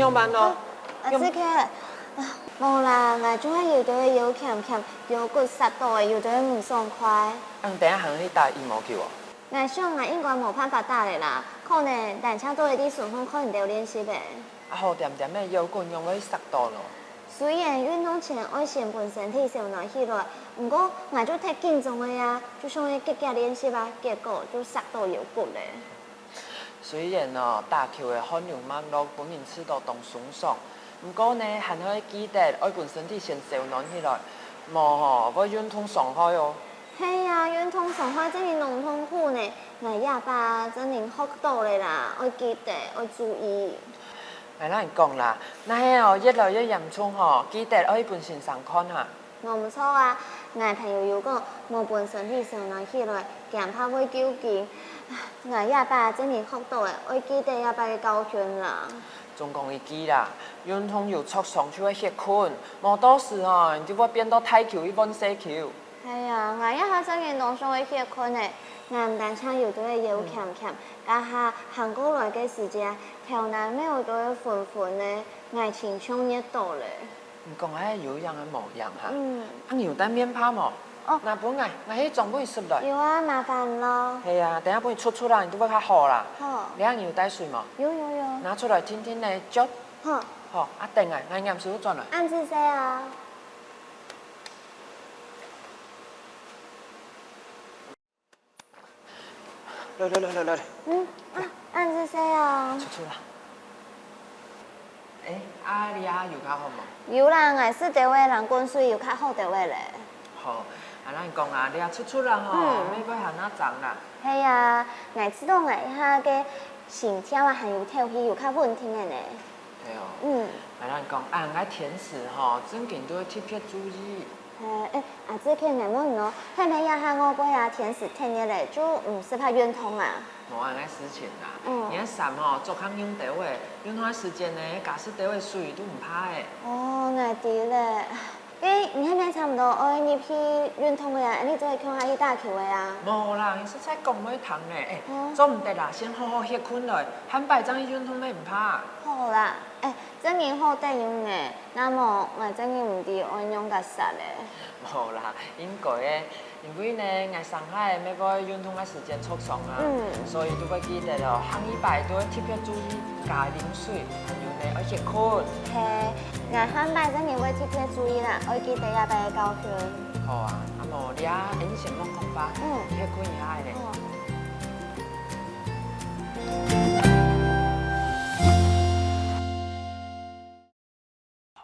上班咯。阿子克，无啦，我总系摇到个腰欠欠，腰骨塞到个，摇到个唔爽快。等下行去打羽毛球哦。我想我应该无办法打的啦，可能但请多一啲顺风可能都有练习的。好点点的腰骨用去塞到咯。虽然运动前爱先本身体受暖起来，不过我就太紧张了呀，就想去结练习吧，结果就塞到腰骨嘞。虽然哦，打球的汗流满落，本人吃到动酸爽，不过呢，还可以记得爱本身体先受暖起来，无吼要运动伤害哦。系啊，运动伤害真係弄痛苦呢，我哑巴真係學到嘞啦，愛記得愛注意。来咱讲啦，那嘿哦越来越严重吼，记得爱本身上看哈。我唔錯啊，我朋友有講，冇本身體受暖起來，驚怕會糾結。我啞巴真係學到嘅，愛記得啞巴嘅教訓啦。總講一句啦，運動又挫傷就會歇困，無到時吼，你就會變到太球一般細球。係啊，我一下真係當上會歇困嘅，我唔但唱搖到嘅腰鉗鉗，家下行過來嘅時間，頭南咩有到嘅緩緩呢，我前衝一度咧。唔講係有樣嘅模樣哈。嗯。有單面拍冇？哦。那本我去裝杯出來。有啊，麻煩咯。係啊，等下杯出啦，你都會較好啦。好。你有帶水冇？有。拿出來聽聽咧，捽。好。好，定啊，我驗少轉來。按姿勢啊。來。按姿勢啊。出啦。你有較好冇？有啦，我是這位人滾水有較好這位咧。好，咱講啊，你出啦吼，免過行那長啦。係啊，我知道我一下嘅心跳啊，還有頭皮有較穩定嘅呢。係哦。咱講我甜食吼，最近都要特別注意。這個難問咯，係咪呀？下我嗰日甜食聽嘢咧，就唔適合運動啊？冇按事情啦，你衫吼做康用到的，用段時間呢，假使到的水都唔怕的。哦，我知咧。你係咪差唔多愛入去運動嘅呀？你就係向下去打球嘅呀？冇啦，你實在講唔通咧。做唔得啦，先好好歇困來，喊擺張去運動你唔怕。好啦，真係好得用嘅，那麼我真係唔知按用個啥咧。冇啦，應該嘅，因為呢，我上海每個運動嘅時間促傷啊，所以都會記得咯，行一擺都要特別注意加飲水，還有呢要歇困。係，我行擺真係會特別注意啦，我記得也俾教訓。好啊，冇你啊，你先忙空吧，歇困一下咧。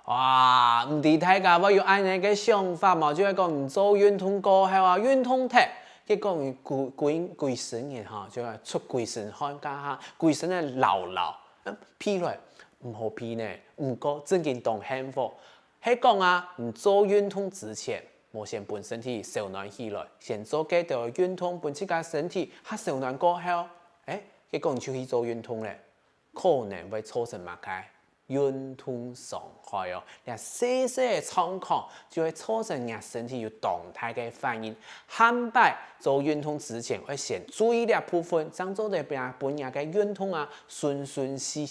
哇，唔知大家有安尼個想法嘛？就係講唔做運動過後啊，運動體，結果規身嘅嚇，就係出規身看家下，規身嘅流，疲來唔好疲呢，唔過真經當幸福。係講啊，唔做運動之前，我先本身體受暖起來，先做幾條運動，本自家身體嚇受暖過後，結果就去做運動咧，可能會造成乜嘢？運動傷害哦，連細嘅狀況就會造成人身體有動態嘅反應。喊擺做運動之前，要先注意呢部分，將做嚟本人嘅運動啊，順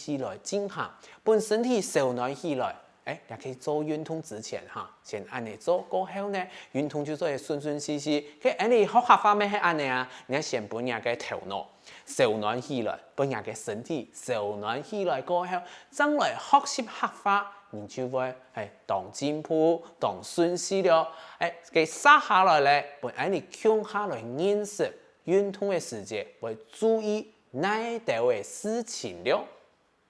利來進行，本身體受暖起來。也可以做運動之前哈，先按你做，過後呢，運動就做係順利。佢你學下方面係按你啊，你先本人嘅頭腦受暖起來，本人嘅身體受暖起來過後，將來學習學法，你就會當進步，當順利了。佢殺下來咧，本你強下來認識運動嘅世界，會注意哪啲嘅事情了。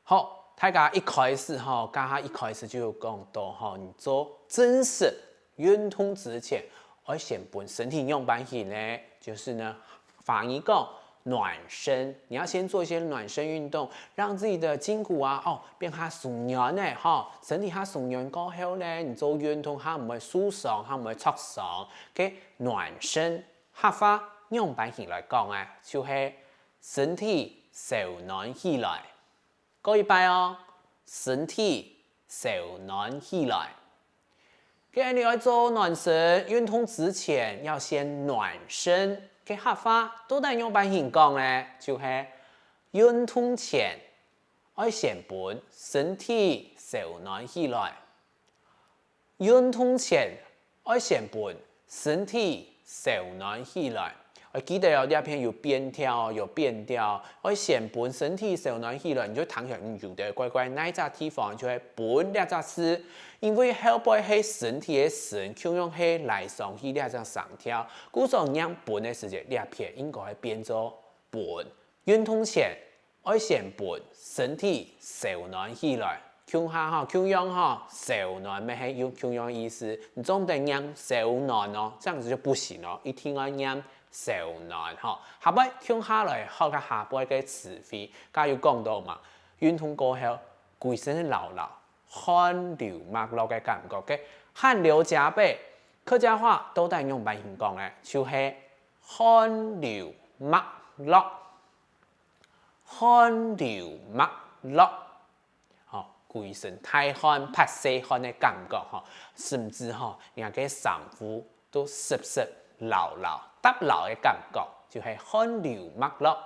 好。大家一開始哈，家下一開始就有講到哈，你做正式運動之前，要先本身體用板起呢，就是呢，反一個暖身，你要先做一些暖身運動，讓自己的筋骨啊，變下鬆軟呢，哈，身體下鬆軟過後呢，你做運動下唔會舒爽，下唔會挫傷，嘅暖身，下法用板起來講啊，就係身體受暖起來。過一擺哦，身體受暖起來。咁你要做暖身運動之前，要先暖身。嘅合法都係用板形講咧，就係運動前愛先本身體柔軟起來，運動前愛先本身體柔軟起來。我記得有啲片有變調有變調，愛先本身體柔軟起來，你就躺下有的乖乖那一隻地方就會本兩隻字，因為後背係身體嘅神，就用係來上去兩隻上跳，故所讓本嘅時節兩片應該係變做本。運動前愛先本身體柔軟起來，強下哈強樣哈柔軟咩係有強樣意思，你總得讓柔軟哦，這樣子就不行哦，一定要讓柔軟哈。下擺強下來學個下擺嘅詞彙，加要講到嘛，運動過後規身流流汗流脈絡嘅感覺嘅汗流浹背，客家話都係用白形講嘅，就係汗流脈絡。汗流脈絡，規身大汗、拍細汗嘅感覺，甚至人家衫褲都濕濕、流流、搭流嘅感覺，就係汗流脈絡。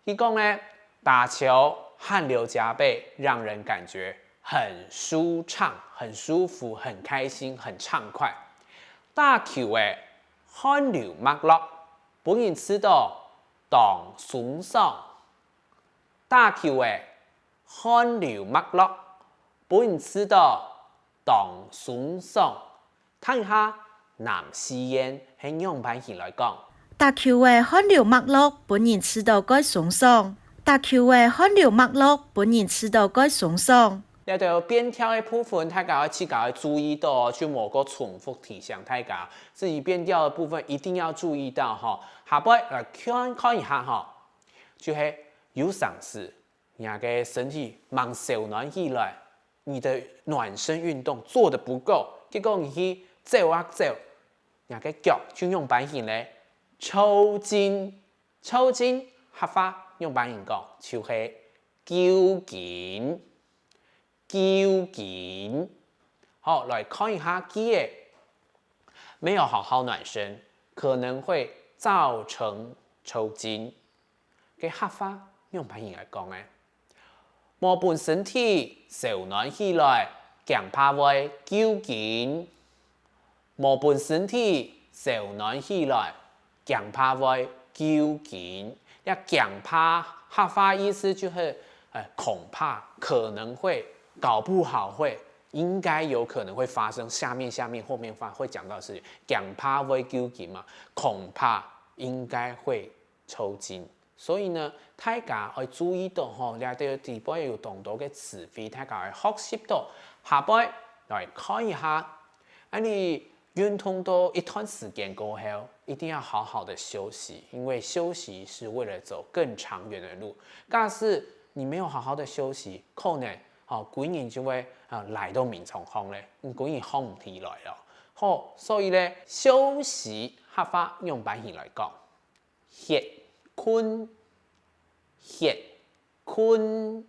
佢講咧，打球汗流浹背，讓人感覺很舒暢、很舒服、很開心、很暢快。打球嘅汗流脈絡，本人知道當爽爽。打球嘅汗流脈絡，本人知道當爽爽。睇下男士煙係用版型來講，打球嘅汗流脈絡，本人知道該爽爽。打球嘅汗流脈絡，本人知道該爽爽。呢度變調嘅部分，大家自己要注意到，就冇個重複提醒大家，自己變調嘅部分一定要注意到哈。下擺來看一下哈，就係、是。有嘗試，人嘅身體忙柔軟起來，你的暖身運動做得不夠，結果你去走啊走，人嘅腳就用版型咧抽筋，抽筋合法用版型講就係糾緊，糾緊。好，來看一下記憶，沒有好好暖身，可能會造成抽筋嘅合法。用版型來講咧，冇本身體柔軟起來，強怕會糾緊；冇本身體柔軟起來，強怕會糾緊。一強怕客話意思就是恐怕可能會搞不好會應該有可能會發生，下面後面會講到的事情，強怕會糾緊嘛，恐怕應該會抽筋。所以呢，大家要注意到吼，你哋地方有動到嘅詞彙，大家要學習到。下擺來看一下，你運動到一段時間過後，一定要好好的休息，因為休息是為了走更長遠的路。假使你沒有好好的休息，可能幾年就會來到面重風咧，幾年風唔起來咯。好，所以咧休息合法用版型來講，歇困，歇困。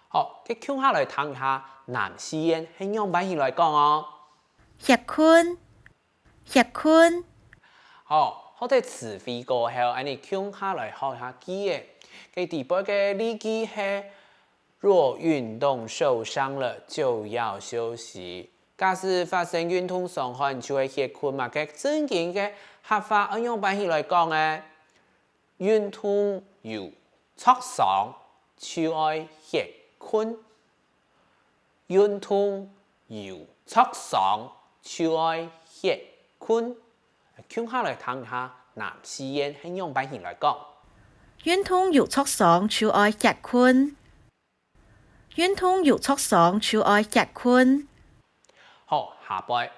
好，佢傾下來談下男士煙係用版型來講哦。歇困，歇困。好，好啲詞彙過後，安尼傾下來學下記嘅。佢第八個例句係：若運動受傷了，就要休息。假使發生運動傷害，就會歇困嘛。佢正經嘅合法按用版型來講嘅，運動有挫傷，就愛歇困。運動有挫傷，就愛歇困。傾下來談下男士煙係用版型來講。運動有挫傷，就愛歇困。運動有挫傷，就愛歇困。好，下擺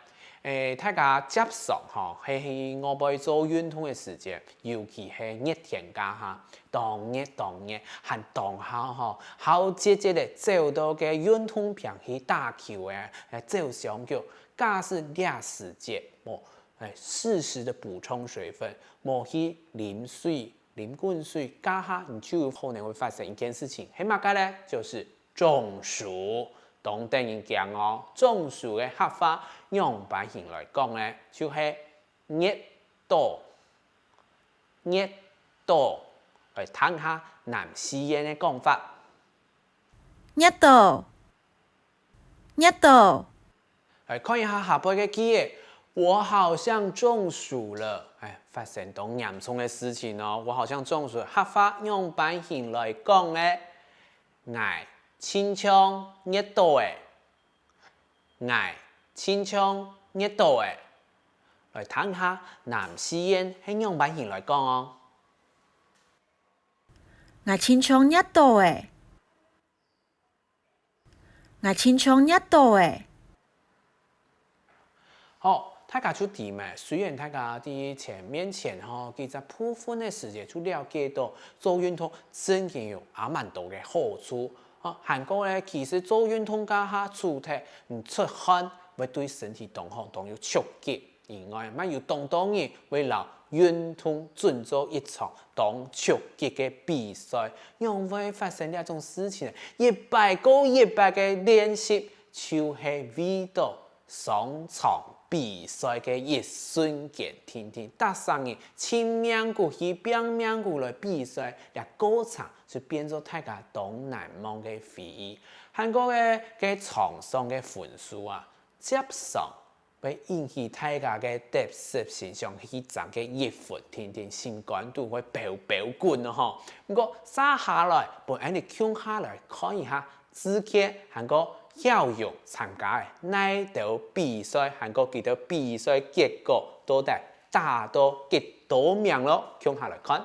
大家接受係我哋做運動嘅時間，尤其係熱天家下，當熱，還當下好積極地走到嘅運動場去打球走上腳，假使呢時節適時的補充水分，冇去飲水、飲滾水，家下你就可能會發生一件事情，係乜嘅咧？就是中暑。當等人講哦，中暑嘅合法用版型來講咧，就係熱倒嚟談下男士煙嘅講法。熱到，熱到，来看一下下邊嘅記憶，我好像中暑了。發生到嚴重嘅事情哦，我好像中暑。客家用版型來講咧，挨清腔熱到誒，挨清腔熱到誒。來睇下南詩煙係用版型來講哦，挨清腔熱到誒，挨清腔熱到誒。好。大家就知咩？雖然大家喺前面吼，佢在部分嘅時間就了解到做運動真係有蠻多嘅好處。韓國咧其實做運動家下主題唔出汗，會對身體動好，當有促進以外，咪有當然為了運動準做一場當促進嘅比賽，因為發生呢種事情，100個嘅練習，就係為到上場。比賽嘅一瞬間，天天搭上嘅千命股去拼命股來比賽，嘅過程就變咗大家都難忘嘅回憶。韓國嘅場上嘅分數啊，接上會引起大家嘅得失心上去漲嘅熱分，天天性感度會飆滾咯嗬。不過接下來，本安尼聽下來看一下，自己韓國。曉用參加嘅呢條比賽，韓國幾條比賽結果到底打到幾多名咯？聽下來看。